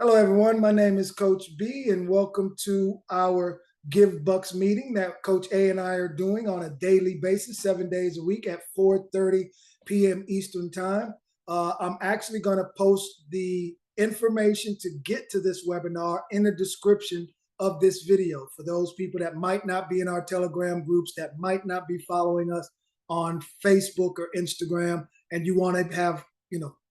Hello, everyone. My name is Coach B, and welcome to our Givbux meeting that Coach A and I are doing on a daily basis, 7 days a week at 4:30 p.m. Eastern Time. I'm actually going to post the information to get to this webinar in the description of this video for those people that might not be in our Telegram groups, that might not be following us on Facebook or Instagram, and you want to have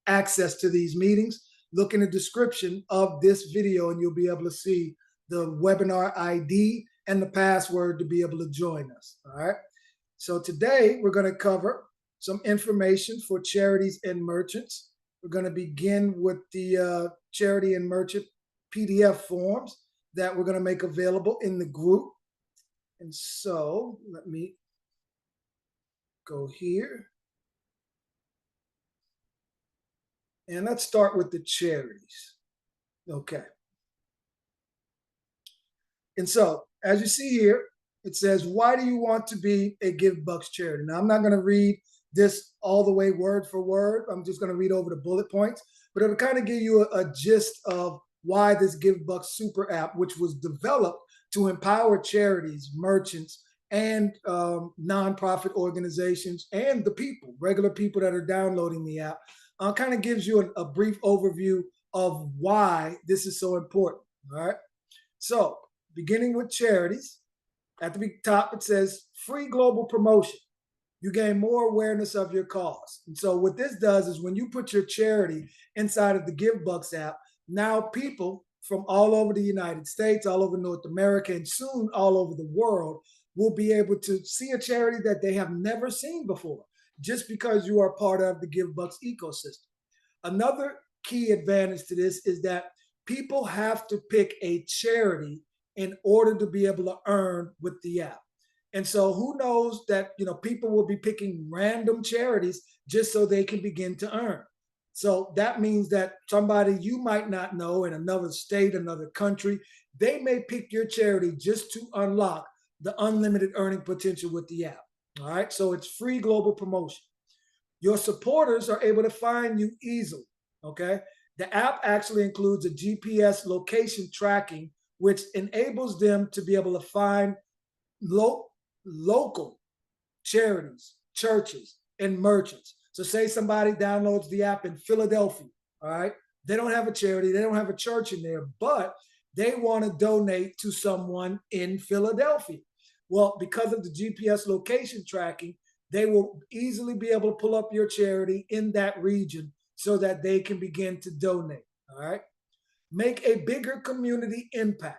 access to these meetings. Look in the description of this video and you'll be able to see the webinar ID and the password to be able to join us. All right. So today we're going to cover some information for charities and merchants. We're going to begin with the charity and merchant PDF forms that we're going to make available in the group. And so let me go here. And let's start with the charities. Okay. And so, as you see here, it says, why do you want to be a Givbux charity? Now, I'm not going to read this all the way word for word. I'm just going to read over the bullet points, but it'll kind of give you a gist of why this Givbux super app, which was developed to empower charities, merchants, and nonprofit organizations and the people, regular people that are downloading the app, kind of gives you a brief overview of why this is so important. All right. So, beginning with charities, at the top it says free global promotion. You gain more awareness of your cause. And so, what this does is when you put your charity inside of the Givbux app, now people from all over the United States, all over North America, and soon all over the world will be able to see a charity that they have never seen before just because you are part of the Givbux ecosystem. Another key advantage to this is that people have to pick a charity in order to be able to earn with the app. And so who knows that people will be picking random charities just so they can begin to earn. So that means that somebody you might not know in another state, another country, they may pick your charity just to unlock the unlimited earning potential with the app. All right. So it's free global promotion. Your supporters are able to find you easily. Okay. The app actually includes a GPS location tracking, which enables them to be able to find local charities, churches, and merchants. So, say somebody downloads the app in Philadelphia, all right? They don't have a charity, they don't have a church in there, but they want to donate to someone in Philadelphia. Well, because of the GPS location tracking, they will easily be able to pull up your charity in that region so that they can begin to donate. All right. Make a bigger community impact.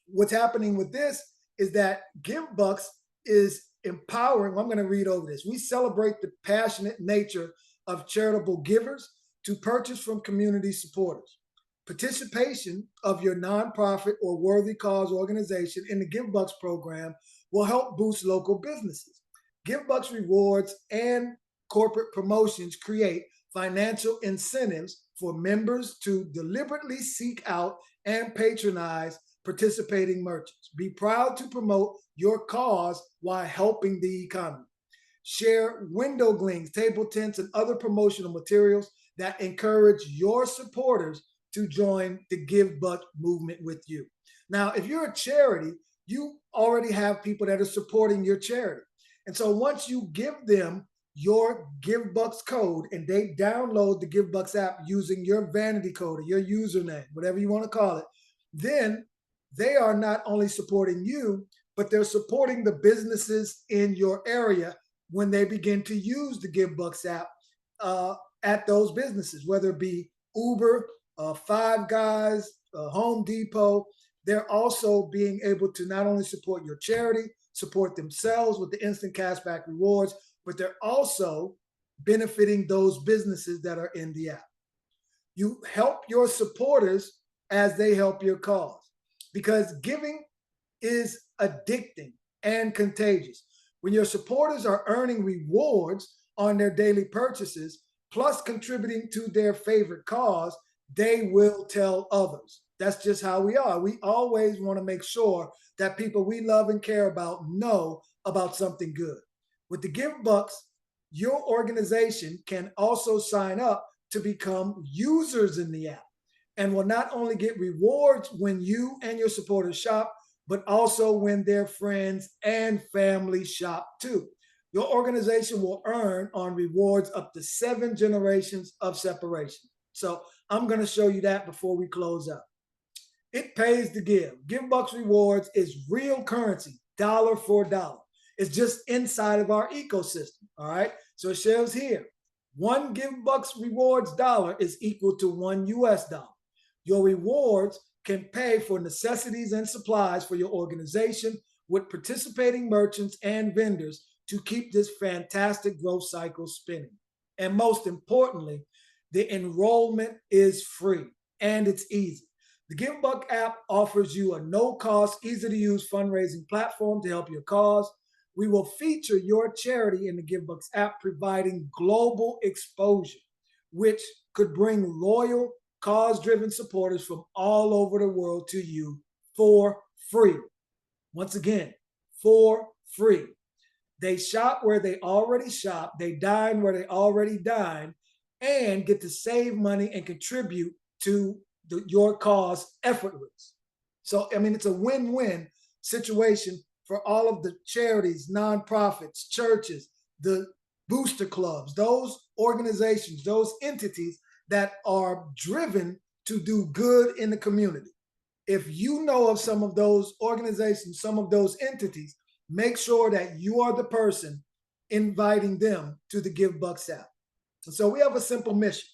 What's happening with this is that Givbux is empowering. I'm going to read over this. We celebrate the passionate nature of charitable givers to purchase from community supporters. Participation of your nonprofit or worthy cause organization in the Givbux program will help boost local businesses. Givbux rewards and corporate promotions create financial incentives for members to deliberately seek out and patronize participating merchants. Be proud to promote your cause while helping the economy. Share window glings, table tents, and other promotional materials that encourage your supporters to join the Givbux movement with you. Now, if you're a charity, you already have people that are supporting your charity. And so once you give them your Givbux code and they download the Givbux app using your vanity code or your username, whatever you want to call it, then they are not only supporting you, but they're supporting the businesses in your area when they begin to use the Givbux app at those businesses, whether it be Uber, Five Guys, Home Depot. They're also being able to not only support your charity, support themselves with the instant cashback rewards, but they're also benefiting those businesses that are in the app. You help your supporters as they help your cause, because giving is addicting and contagious. When your supporters are earning rewards on their daily purchases, plus contributing to their favorite cause, they will tell others. That's just how we are. We always want to make sure that people we love and care about know about something good. With the Givbux, your organization can also sign up to become users in the app. and will not only get rewards when you and your supporters shop, but also when their friends and family shop too. Your organization will earn on rewards up to 7 generations of separation. So I'm going to show you that before we close out. It pays to give. Givbux Rewards is real currency, dollar for dollar. It's just inside of our ecosystem. All right. So it shows here. One Givbux Rewards dollar is equal to one US dollar. Your rewards can pay for necessities and supplies for your organization with participating merchants and vendors to keep this fantastic growth cycle spinning. And most importantly, the enrollment is free and it's easy. The Givbux app offers you a no-cost, easy-to-use fundraising platform to help your cause. We will feature your charity in the Givbux app, providing global exposure, which could bring loyal, cause-driven supporters from all over the world to you for free. Once again, for free. They shop where they already shop, they dine where they already dine, and get to save money and contribute to your cause effortless. So, I mean, it's a win-win situation for all of the charities, nonprofits, churches, the booster clubs, those organizations, those entities that are driven to do good in the community. If you know of some of those organizations, some of those entities, make sure that you are the person inviting them to the Givbux app. And so we have a simple mission.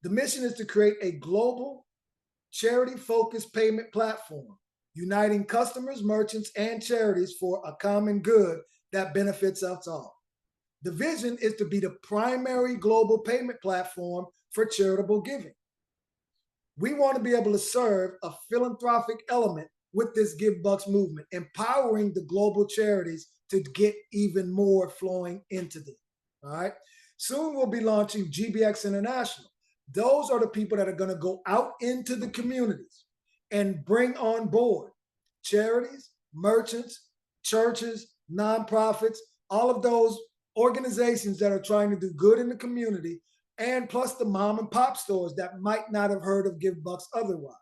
The mission is to create a global charity-focused payment platform, uniting customers, merchants, and charities for a common good that benefits us all. The vision is to be the primary global payment platform for charitable giving. We want to be able to serve a philanthropic element with this Givbux movement, empowering the global charities to get even more flowing into them. All right. Soon we'll be launching GBUX International. Those are the people that are going to go out into the communities and bring on board charities, merchants, churches, nonprofits, all of those organizations that are trying to do good in the community, and plus the mom and pop stores that might not have heard of Givbux otherwise.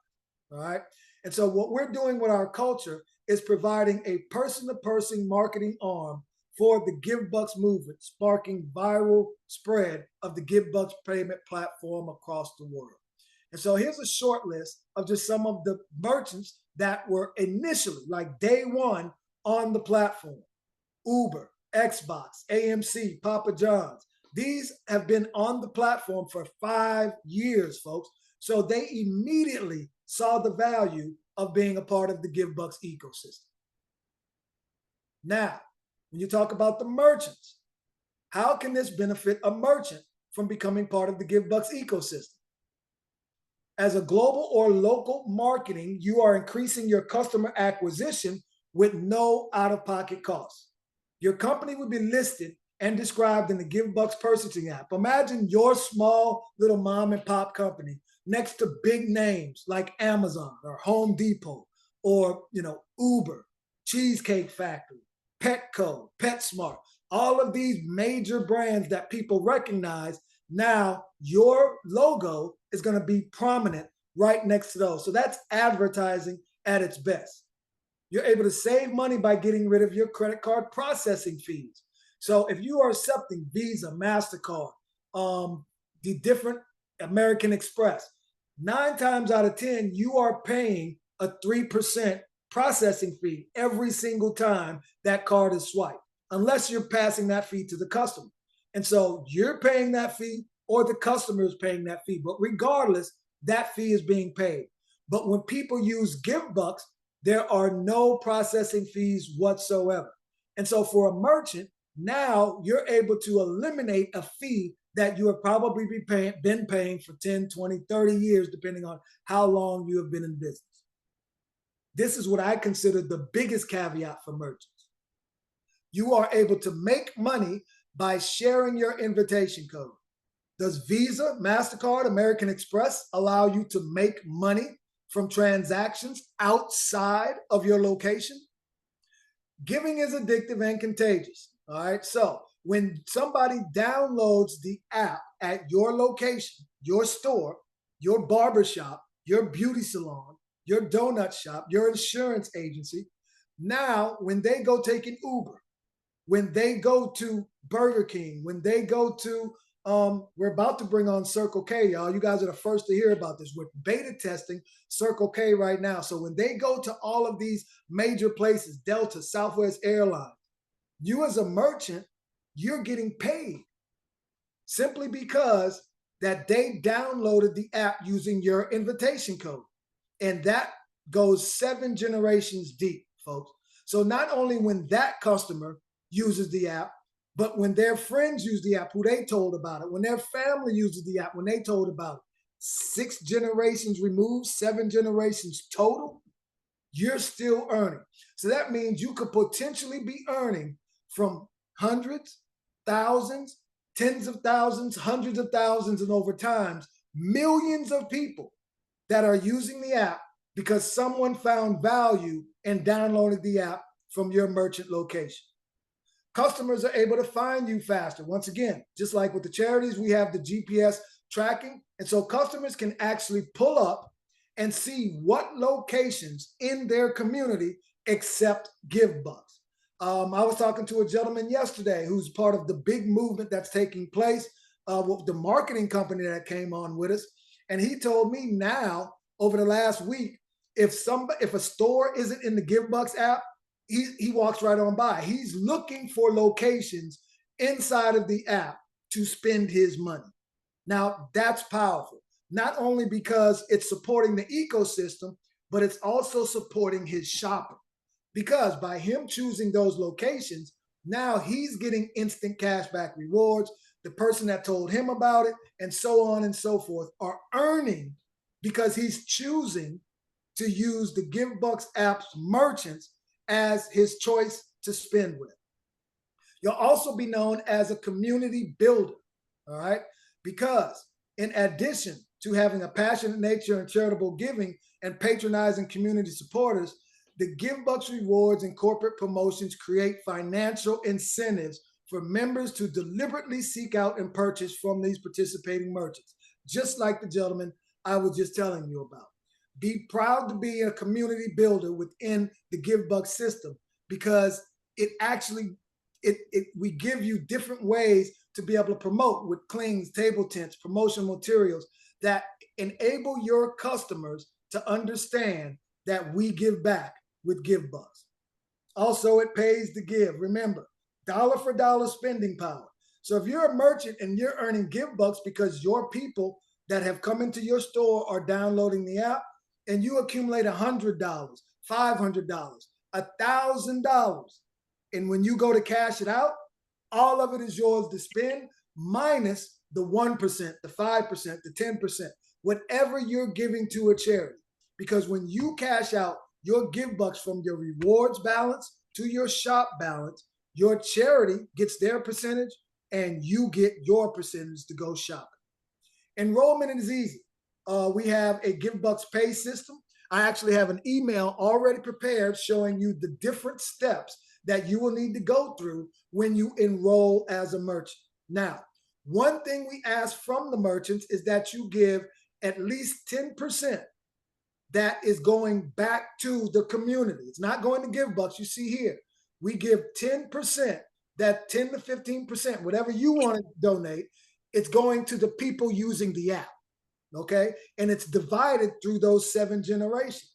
All right. And so what we're doing with our culture is providing a person-to-person marketing arm for the Givbux movement, sparking viral spread of the Givbux payment platform across the world. And so here's a short list of just some of the merchants that were initially, like day one, on the platform. Uber, Xbox, AMC, Papa John's. These have been on the platform for 5 years, folks. So they immediately saw the value of being a part of the Givbux ecosystem. Now, when you talk about the merchants, how can this benefit a merchant from becoming part of the Givbux ecosystem? As a global or local marketing, you are increasing your customer acquisition with no out-of-pocket costs. Your company would be listed and described in the Givbux purchasing app. Imagine your small little mom and pop company next to big names like Amazon or Home Depot or Uber, Cheesecake Factory, Petco, PetSmart, all of these major brands that people recognize. Now your logo is going to be prominent right next to those. So that's advertising at its best. You're able to save money by getting rid of your credit card processing fees. So if you are accepting Visa, MasterCard, the different American Express, 9 times out of 10, you are paying a 3% processing fee every single time that card is swiped, unless you're passing that fee to the customer. And so you're paying that fee or the customer is paying that fee. But regardless, that fee is being paid. But when people use Givbux, there are no processing fees whatsoever. And so for a merchant, now you're able to eliminate a fee that you have probably been paying for 10, 20, 30 years, depending on how long you have been in business. This is what I consider the biggest caveat for merchants. You are able to make money by sharing your invitation code. Does Visa, MasterCard, American Express allow you to make money from transactions outside of your location? Giving is addictive and contagious. All right. So when somebody downloads the app at your location, your store, your barbershop, your beauty salon, your donut shop, your insurance agency. Now, when they go take an Uber, when they go to Burger King, when they go to, we're about to bring on Circle K, y'all. You guys are the first to hear about this. We're beta testing Circle K right now. So when they go to all of these major places, Delta, Southwest Airlines, you as a merchant, you're getting paid simply because that they downloaded the app using your invitation code. And that goes 7 generations deep, folks. So not only when that customer uses the app, but when their friends use the app, who they told about it, when their family uses the app, when they told about it, 6 generations removed, 7 generations total, you're still earning. So that means you could potentially be earning from hundreds, thousands, tens of thousands, hundreds of thousands, and over time, millions of people that are using the app because someone found value and downloaded the app from your merchant location. Customers are able to find you faster. Once again, just like with the charities, we have the GPS tracking. And so customers can actually pull up and see what locations in their community accept Givbux. I was talking to a gentleman yesterday who's part of the big movement that's taking place with the marketing company that came on with us. And he told me now, over the last week, if a store isn't in the Givbux app, he walks right on by. He's looking for locations inside of the app to spend his money. Now, that's powerful, not only because it's supporting the ecosystem, but it's also supporting his shopping. Because by him choosing those locations, now he's getting instant cashback rewards. The person that told him about it, and so on and so forth, are earning because he's choosing to use the Givbux app's merchants as his choice to spend with. You'll also be known as a community builder, all right? Because in addition to having a passionate nature and charitable giving and patronizing community supporters, the Givbux rewards and corporate promotions create financial incentives for members to deliberately seek out and purchase from these participating merchants, just like the gentleman I was just telling you about. Be proud to be a community builder within the Givbux system because it actually, we give you different ways to be able to promote with clings, table tents, promotional materials that enable your customers to understand that we give back with Givbux. Also, it pays to give. Remember, dollar for dollar spending power. So if you're a merchant and you're earning Givbux because your people that have come into your store are downloading the app, and you accumulate $100, $500, $1,000, and when you go to cash it out, all of it is yours to spend, minus the 1%, the 5%, the 10%, whatever you're giving to a charity. Because when you cash out your Givbux from your rewards balance to your shop balance, your charity gets their percentage and you get your percentage to go shopping. Enrollment is easy. We have a Givbux pay system. I actually have an email already prepared showing you the different steps that you will need to go through when you enroll as a merchant. Now, one thing we ask from the merchants is that you give at least 10% that is going back to the community. It's not going to Givbux. You see here, we give 10%, that 10 to 15%, whatever you want to donate, it's going to the people using the app. Okay, and it's divided through those 7 generations.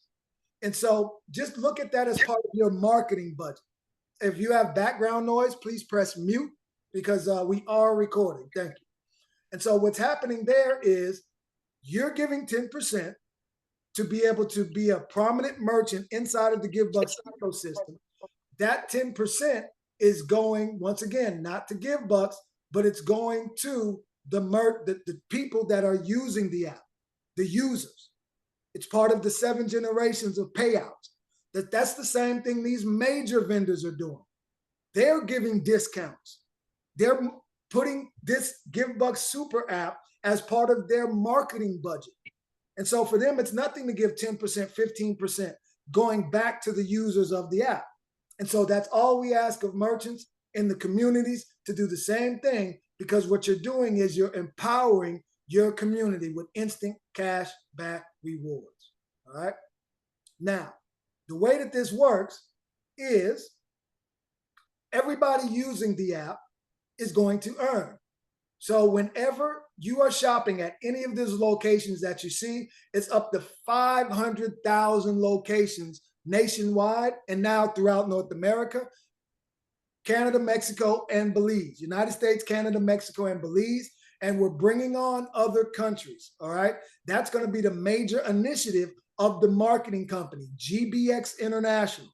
And so just look at that as part of your marketing budget. If you have background noise, please press mute because we are recording. Thank you. And so what's happening there is you're giving 10% to be able to be a prominent merchant inside of the Givbux ecosystem. That 10% is going, once again, not to Givbux, but it's going to the people that are using the app, the users. It's part of the 7 generations of payouts. That's the same thing these major vendors are doing. They're giving discounts. They're putting this Givbux super app as part of their marketing budget. And so for them, it's nothing to give 10%, 15% going back to the users of the app. And so that's all we ask of merchants in the communities to do the same thing, because what you're doing is you're empowering your community with instant cash back rewards. All right. Now, the way that this works is everybody using the app is going to earn. So whenever you are shopping at any of these locations that you see, it's up to 500,000 locations nationwide and now throughout North America, Canada, Mexico, and Belize. United States, Canada, Mexico, and Belize. And we're bringing on other countries, all right? That's going to be the major initiative of the marketing company, GBUX International.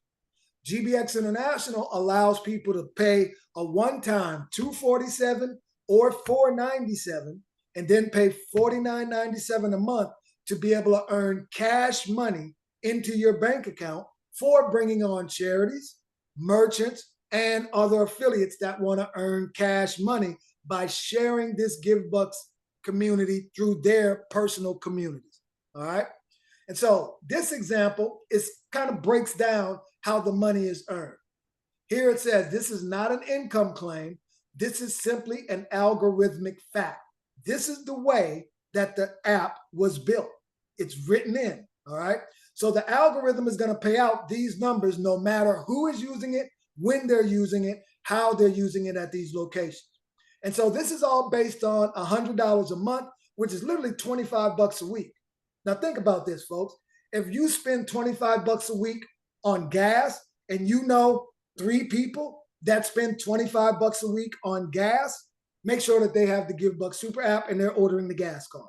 GBUX International allows people to pay a one-time $247 or $497 and then pay $49.97 a month to be able to earn cash money into your bank account for bringing on charities, merchants, and other affiliates that want to earn cash money by sharing this Givbux community through their personal communities. All right. And so this example is kind of breaks down how the money is earned. Here it says this is not an income claim. This is simply an algorithmic fact. This is the way that the app was built. It's written in. All right. So the algorithm is going to pay out these numbers no matter who is using it, when they're using it, how they're using it at these locations. And so this is all based on $100 a month, which is literally 25 bucks a week. Now think about this, folks. If you spend 25 bucks a week on gas and you know 3 people that spend 25 bucks a week on gas, make sure that they have the Givbux Super app and they're ordering the gas card.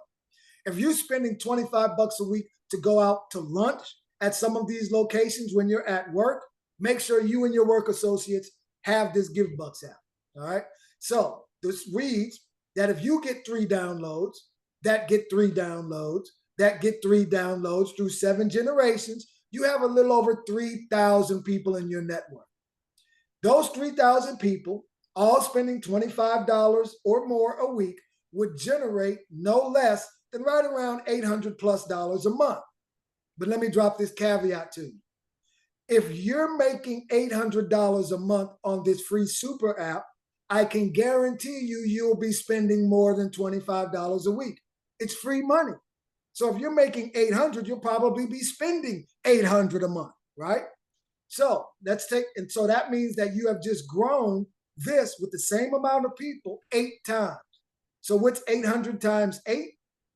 If you're spending 25 bucks a week to go out to lunch at some of these locations when you're at work, make sure you and your work associates have this Givbux app. All right. So this reads that if you get 3 downloads, that get 3 downloads, that get 3 downloads through 7 generations, you have a little over 3,000 people in your network. Those 3,000 people, all spending $25 or more a week, would generate no less than right around $800+ a month. But let me drop this caveat to you. If you're making $800 a month on this free super app, I can guarantee you you'll be spending more than $25 a week. It's free money. So if you're making $800, you'll probably be spending $800 a month, right? So let's take, and so that means that you have just grown this with the same amount of people 8 times. So what's 800 times 8?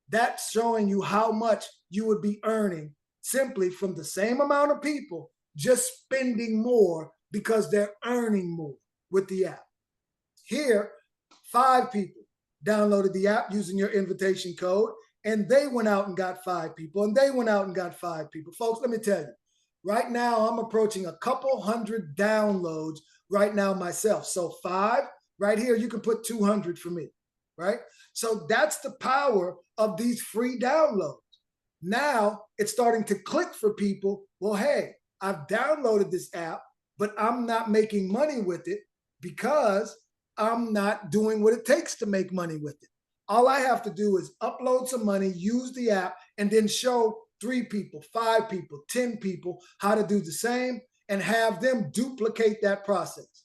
That's showing you how much you would be earning simply from the same amount of people just spending more because they're earning more with the app. Here, 5 people downloaded the app using your invitation code, and they went out and got 5 people, and they went out and got 5 people. Folks, let me tell you, right now I'm approaching a couple hundred downloads right now myself. So 5, right here, you can put 200 for me, right? So that's the power of these free downloads. Now it's starting to click for people. Well, hey, I've downloaded this app, but I'm not making money with it because I'm not doing what it takes to make money with it. All I have to do is upload some money, use the app, and then show 3 people, 5 people, 10 people how to do the same and have them duplicate that process.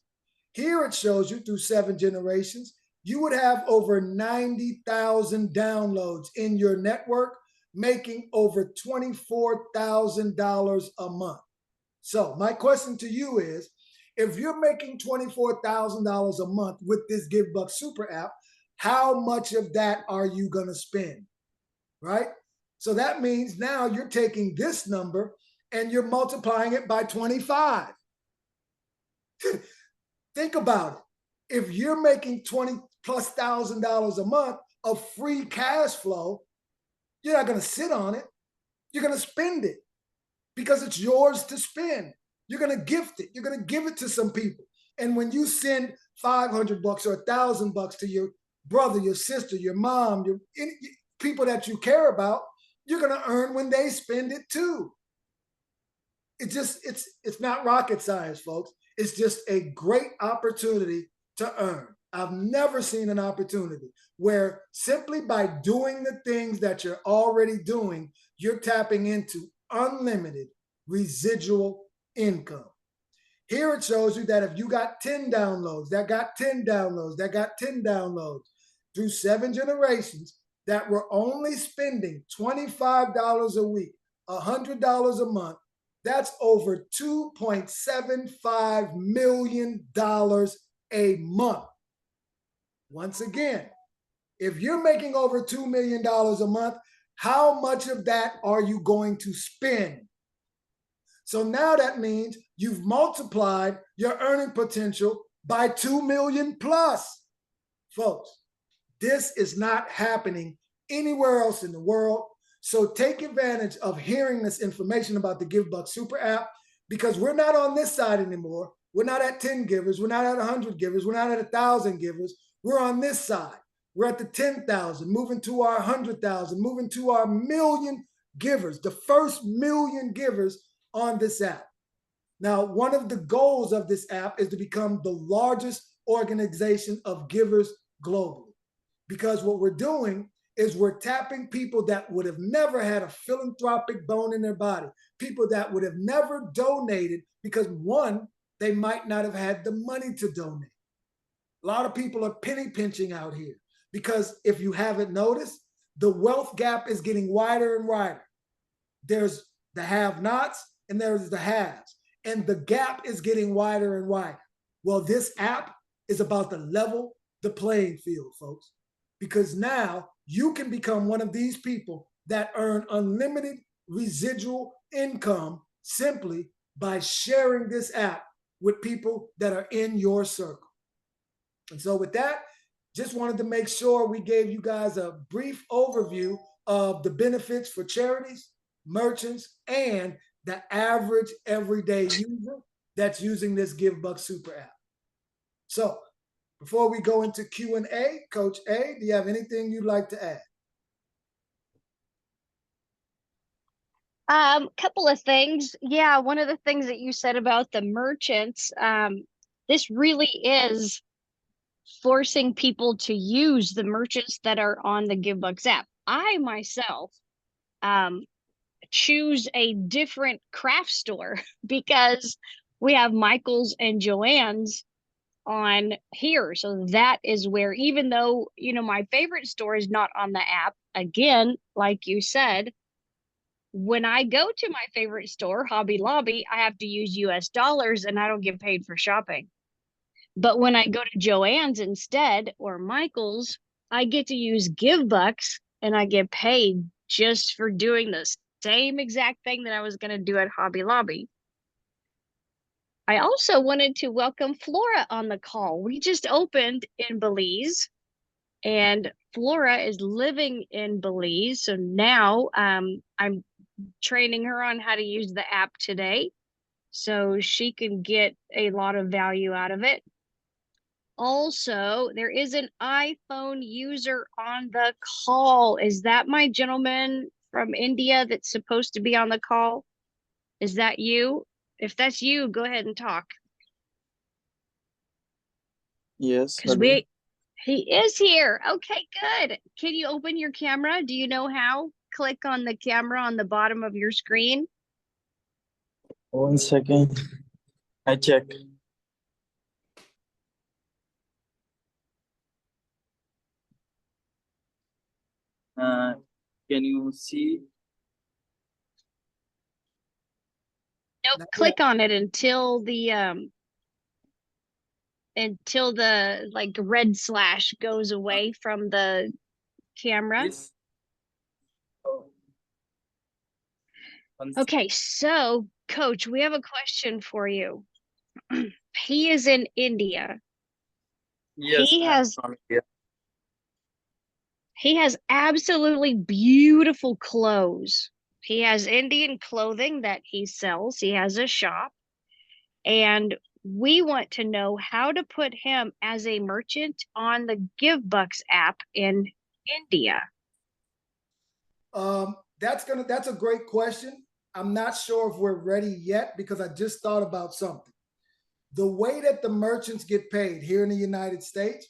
Here it shows you through 7 generations, you would have over 90,000 downloads in your network, making over $24,000 a month. So my question to you is, if you're making $24,000 a month with this Givbux Super app, how much of that are you going to spend, right? So that means now you're taking this number and you're multiplying it by 25. Think about it. If you're making $20,000+ a month of free cash flow, you're not going to sit on it. You're going to spend it because it's yours to spend. You're going to gift it. You're going to give it to some people. And when you send $500 or $1,000 to your brother, your sister, your mom, your people that you care about, you're going to earn when they spend it too. It's not rocket science, folks. It's just a great opportunity to earn. I've never seen an opportunity where simply by doing the things that you're already doing, you're tapping into unlimited residual income. Here it shows you that if you got 10 downloads, that got 10 downloads, that got 10 downloads through 7 generations, that were only spending $25 a week, $100 a month, that's over $2.75 million a month. Once again, if you're making over $2 million a month, how much of that are you going to spend? So now that means you've multiplied your earning potential by 2 million plus. Folks, this is not happening anywhere else in the world. So take advantage of hearing this information about the Givbux super app, because we're not on this side anymore. We're not at 10 givers. We're not at 100 givers. We're not at 1,000 givers. We're on this side. We're at the 10,000, moving to our 100,000, moving to our million givers, the first million givers on this app. Now, one of the goals of this app is to become the largest organization of givers globally, because what we're doing is we're tapping people that would have never had a philanthropic bone in their body, people that would have never donated because, one, they might not have had the money to donate. A lot of people are penny pinching out here because, if you haven't noticed, the wealth gap is getting wider and wider. There's the have-nots and there's the haves, and the gap is getting wider and wider. Well, this app is about to level the playing field, folks, because now you can become one of these people that earn unlimited residual income simply by sharing this app with people that are in your circle. And so with that, just wanted to make sure we gave you guys a brief overview of the benefits for charities, merchants, and the average everyday user that's using this Givbux super app. So before we go into Q&A, Coach A, do you have anything you'd like to add? Couple of things. Yeah, one of the things that you said about the merchants, this really is forcing people to use the merchants that are on the Givbux app. I myself choose a different craft store because we have Michael's and Joann's on here. So that is where, even though, you know, my favorite store is not on the app, again, like you said, when I go to my favorite store, Hobby Lobby, I have to use US dollars and I don't get paid for shopping. But when I go to Joann's instead, or Michael's, I get to use Givbux and I get paid just for doing the same exact thing that I was going to do at Hobby Lobby. I also wanted to welcome Flora on the call. We just opened in Belize, and Flora is living in Belize. So now I'm training her on how to use the app today so she can get a lot of value out of it. Also, there is an iPhone user on the call. Is that my gentleman from India that's supposed to be on the call? Is that you? If that's you, go ahead and talk. Yes, Because he is here. Okay, good. Can you open your camera? Do you know how? Click on the camera on the bottom of your screen. 1 second. I check. Can you see? Nope. Click on it until the like red slash goes away from the camera. Yes. Oh. Okay, so Coach, we have a question for you. He is in India. Yes, He has absolutely beautiful clothes. He has Indian clothing that he sells. He has a shop. And we want to know how to put him as a merchant on the Givbux app in India. That's a great question. I'm not sure if we're ready yet because I just thought about something. The way that the merchants get paid here in the United States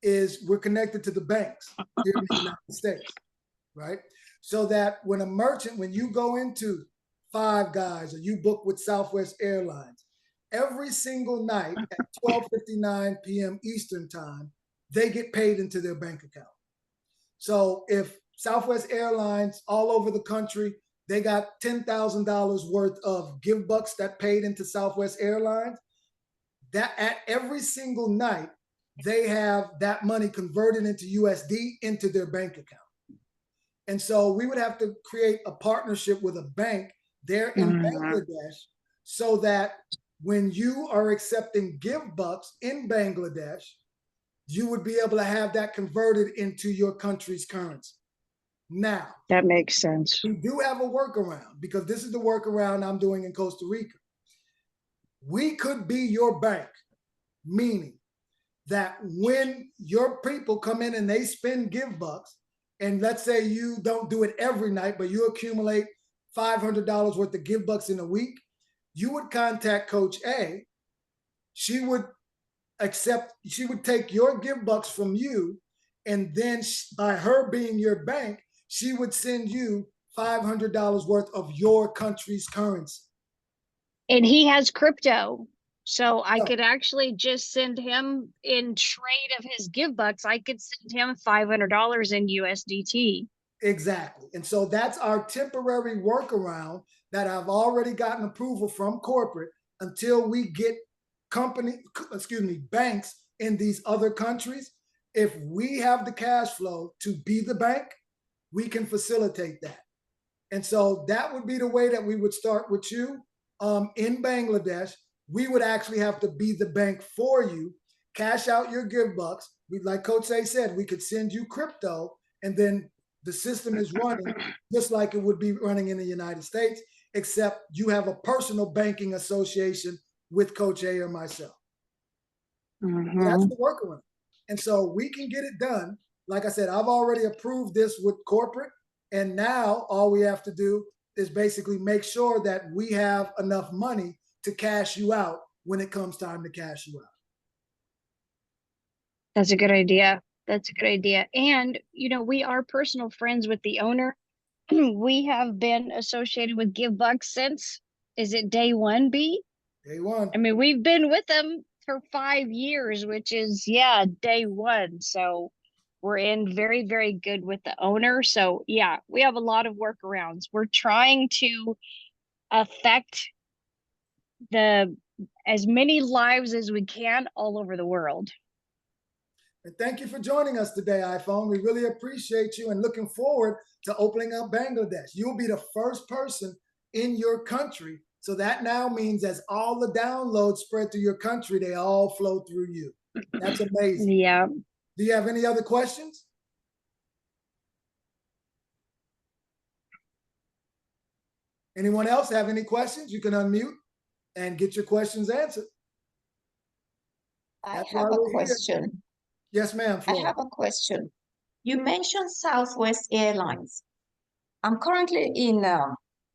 is we're connected to the banks here in the United States, right? So that when a merchant, when you go into Five Guys or you book with Southwest Airlines, every single night at 12:59 p.m. Eastern time, they get paid into their bank account. So if Southwest Airlines all over the country, they got $10,000 worth of Givbux that paid into Southwest Airlines, that at every single night, they have that money converted into USD into their bank account. And so we would have to create a partnership with a bank there in Bangladesh so that when you are accepting Givbux in Bangladesh, you would be able to have that converted into your country's currency. Now, that makes sense. we do have a workaround, because this is the workaround I'm doing in Costa Rica. We could be your bank, meaning that when your people come in and they spend Givbux, and let's say you don't do it every night, but you accumulate $500 worth of Givbux in a week, you would contact Coach A. She would take your Givbux from you, and then by her being your bank, she would send you $500 worth of your country's currency. And he has crypto. So I could actually just send him, in trade of his Givbux, I could send him $500 in USDT. Exactly. And so that's our temporary workaround that I've already gotten approval from corporate until we get banks in these other countries. If we have the cash flow to be the bank, we can facilitate that. And so that would be the way that we would start with you in Bangladesh. We would actually have to be the bank for you, cash out your Givbux. Like Coach A said, we could send you crypto, and then the system is running just like it would be running in the United States, except you have a personal banking association with Coach A or myself. That's the workaround. And so we can get it done. Like I said, I've already approved this with corporate, and now all we have to do is basically make sure that we have enough money to cash you out when it comes time to cash you out. That's a good idea. That's a good idea. And, you know, we are personal friends with the owner. We have been associated with Givbux since, is it day one, B? Day one. I mean, we've been with them for 5 years, which is, yeah, day one. So we're in very, very good with the owner. So yeah, we have a lot of workarounds. We're trying to affect as many lives as we can all over the world. And thank you for joining us today, iPhone. We really appreciate you and looking forward to opening up Bangladesh. You'll be the first person in your country. So that now means as all the downloads spread through your country, they all flow through you. That's amazing. Yeah. Do you have any other questions? Anyone else have any questions? You can unmute and get your questions answered. I have a question. Yes, ma'am. I have a question. You mentioned Southwest Airlines. I'm currently in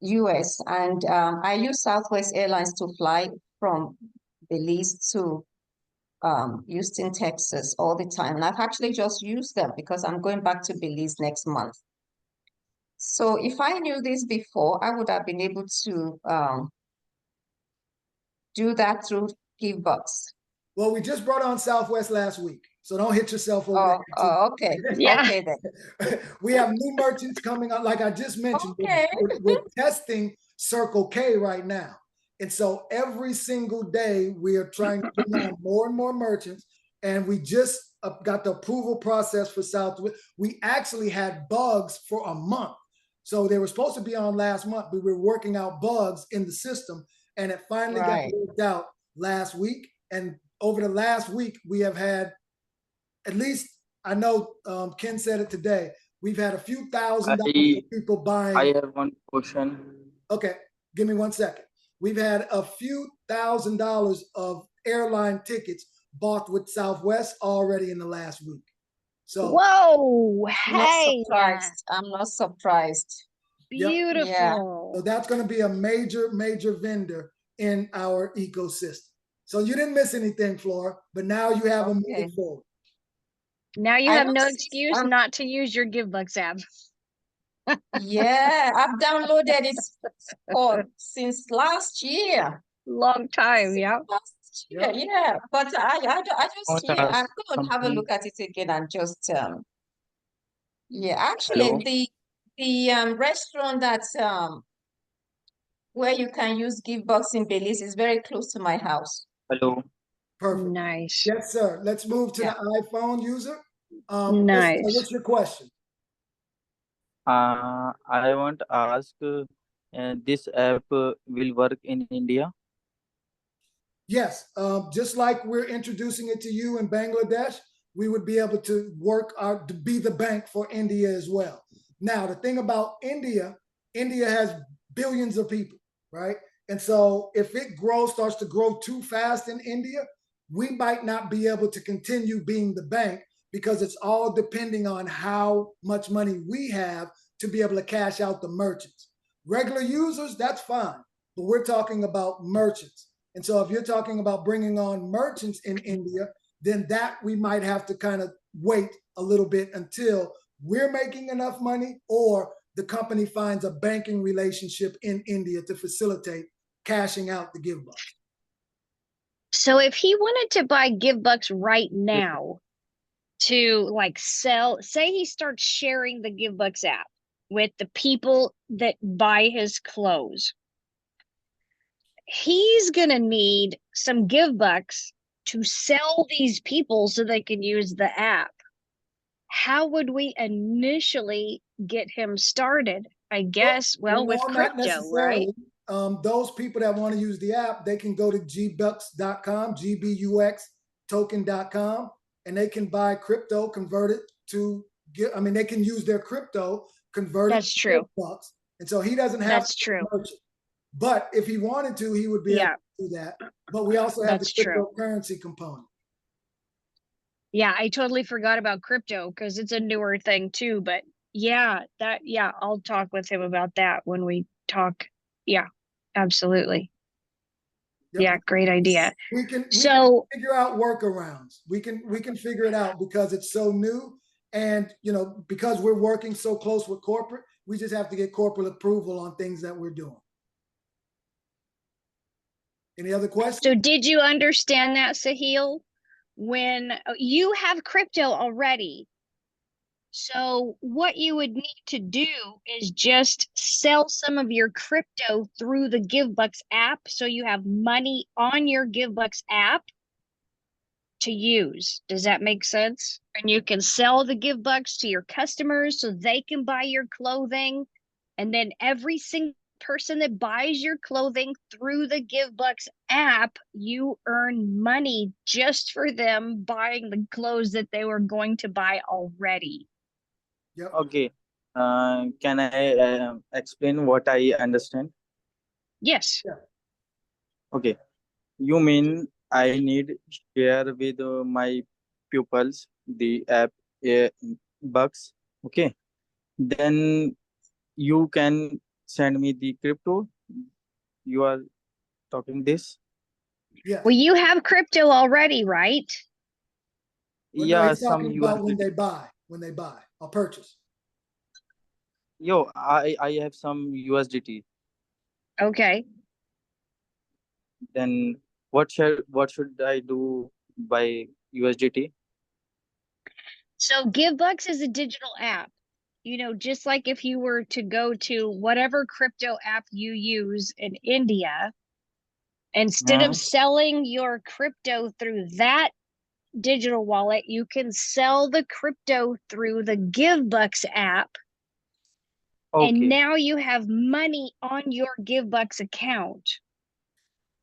US, and I use Southwest Airlines to fly from Belize to Houston, Texas all the time. And I've actually just used them because I'm going back to Belize next month. So if I knew this before, I would have been able to do that through Givbux. Well, we just brought on Southwest last week, so don't hit yourself over there. Oh, okay. Yeah. Okay, then. We have new merchants coming on, like I just mentioned. Okay. We're testing Circle K right now. And so every single day we are trying to bring on more and more merchants. And we just got the approval process for Southwest. We actually had bugs for a month. So they were supposed to be on last month, but we were working out bugs in the system. And it finally got worked out last week. And over the last week, we have had at least, I know Ken said it today, we've had a few thousand people buying. I have one question. Okay, give me 1 second. We've had a few $1,000s of airline tickets bought with Southwest already in the last week. So whoa, I'm not hey, surprised. I'm not surprised. beautiful. Yeah. So that's going to be a major, major vendor in our ecosystem. So you didn't miss anything, Flora, but now you have them moving forward. Now you I have don't no see- excuse not to use your Givbux app. Yeah, I've downloaded it since last year. Long time, yeah. Last year, yeah. But I just I'm going to have a look at it again and just Yeah, actually, Hello. the restaurant that's where you can use Givbux in Belize is very close to my house. Hello. Perfect. Nice. Yes, sir. Let's move to Yeah. the iPhone user. Yes, sir. Nice. What's your question? I want to ask, this app will work in India? Yes, just like we're introducing it to you in Bangladesh, we would be able to work to be the bank for India as well. Now, the thing about India, India has billions of people, right? And so if it starts to grow too fast in India, we might not be able to continue being the bank because it's all depending on how much money we have to be able to cash out the merchants. Regular users, that's fine, but we're talking about merchants. And so if you're talking about bringing on merchants in India, then that we might have to kind of wait a little bit until we're making enough money or the company finds a banking relationship in India to facilitate cashing out the Givbux. So if he wanted to buy Givbux right now to like sell, say he starts sharing the Givbux app with the people that buy his clothes, he's gonna need some Givbux to sell these people so they can use the app. How would we initially get him started? I guess, well, with no, not crypto, right? necessarily. Those people that want to use the app, they can go to gbux.com, GBUX token.com, and they can buy crypto, convert it to they can use their crypto, convert it That's to true. Givbux. And so he doesn't have That's to true. merge it. But if he wanted to, he would be able Yeah, to do that. But we also have the that's true. cryptocurrency component. Yeah, I totally forgot about crypto because it's a newer thing too. But yeah, I'll talk with him about that when we talk. Yeah, absolutely. Yep. Yeah, great idea. We can So figure out workarounds. We can figure it out because it's so new, and because we're working so close with corporate, we just have to get corporate approval on things that we're doing. Any other questions? So did you understand that, Sahil? When you have crypto already, so what you would need to do is just sell some of your crypto through the Givbux app so you have money on your Givbux app to use. Does that make sense? And you can sell the Givbux to your customers so they can buy your clothing. And then every single person that buys your clothing through the Givbux app, you earn money just for them buying the clothes that they were going to buy already. Yep. Okay. Can I explain what I understand? Yes. Yeah. Okay. You mean I need share with my pupils the app bucks? Okay. Then you can send me the crypto. You are talking this? Yes. Well, you have crypto already, right? Well, no, Yeah, he's some talking about when USDT. they buy or purchase. Yo, I have some USDT. Okay. Then what should I do by USDT? So Givebux is a digital app. Just like if you were to go to whatever crypto app you use in India, instead of selling your crypto through that digital wallet, you can sell the crypto through the Givebux app. And Okay. now you have money on your Givebux account.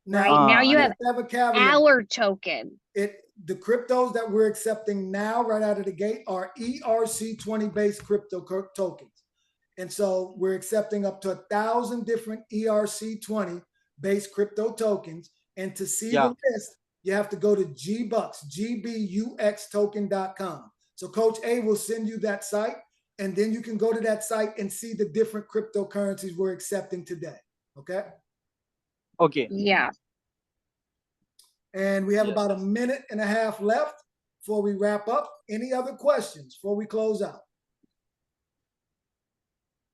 Now, right? Now you I have have a caveat. our token. The cryptos that we're accepting now, right out of the gate, are ERC20 based crypto tokens. And so we're accepting up to 1,000 different ERC20 based crypto tokens. And to see the list, you have to go to GBUX, GBUX token.com. So Coach A will send you that site, and then you can go to that site and see the different cryptocurrencies we're accepting today. Okay. Okay. Yeah. And we have about a minute and a half left before we wrap up. Any other questions before we close out?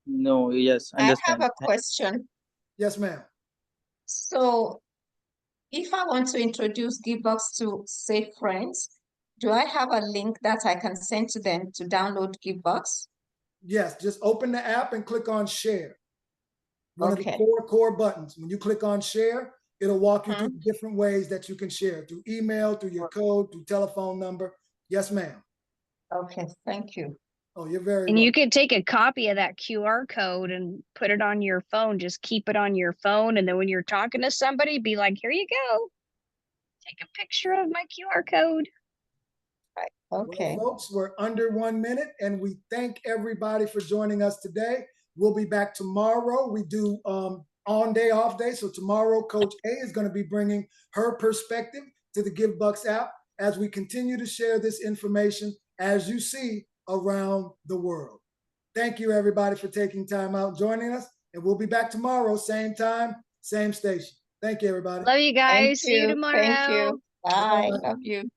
No, yes, understand. I have a question. Yes, ma'am. So if I want to introduce Givbux to, say, friends, do I have a link that I can send to them to download Givbux? Yes, just open the app and click on share. One of the Okay. core buttons. When you click on share, it'll walk you Mhm. through different ways that you can share, through email, through your code, through telephone number. Yes, ma'am. Okay, thank you. Oh, you're very And welcome. you could take a copy of that QR code and put it on your phone. Just keep it on your phone. And then when you're talking to somebody, be like, here you go. Take a picture of my QR code. Right. Okay. Well, folks, we're under 1 minute, and we thank everybody for joining us today. We'll be back tomorrow. We do on day, off day. So tomorrow, Coach A is going to be bringing her perspective to the Givbux app as we continue to share this information, as you see, around the world. Thank you, everybody, for taking time out and joining us. And we'll be back tomorrow, same time, same station. Thank you, everybody. Love you Thank guys. See you you. tomorrow. Thank you. Bye. Bye-bye. Love you.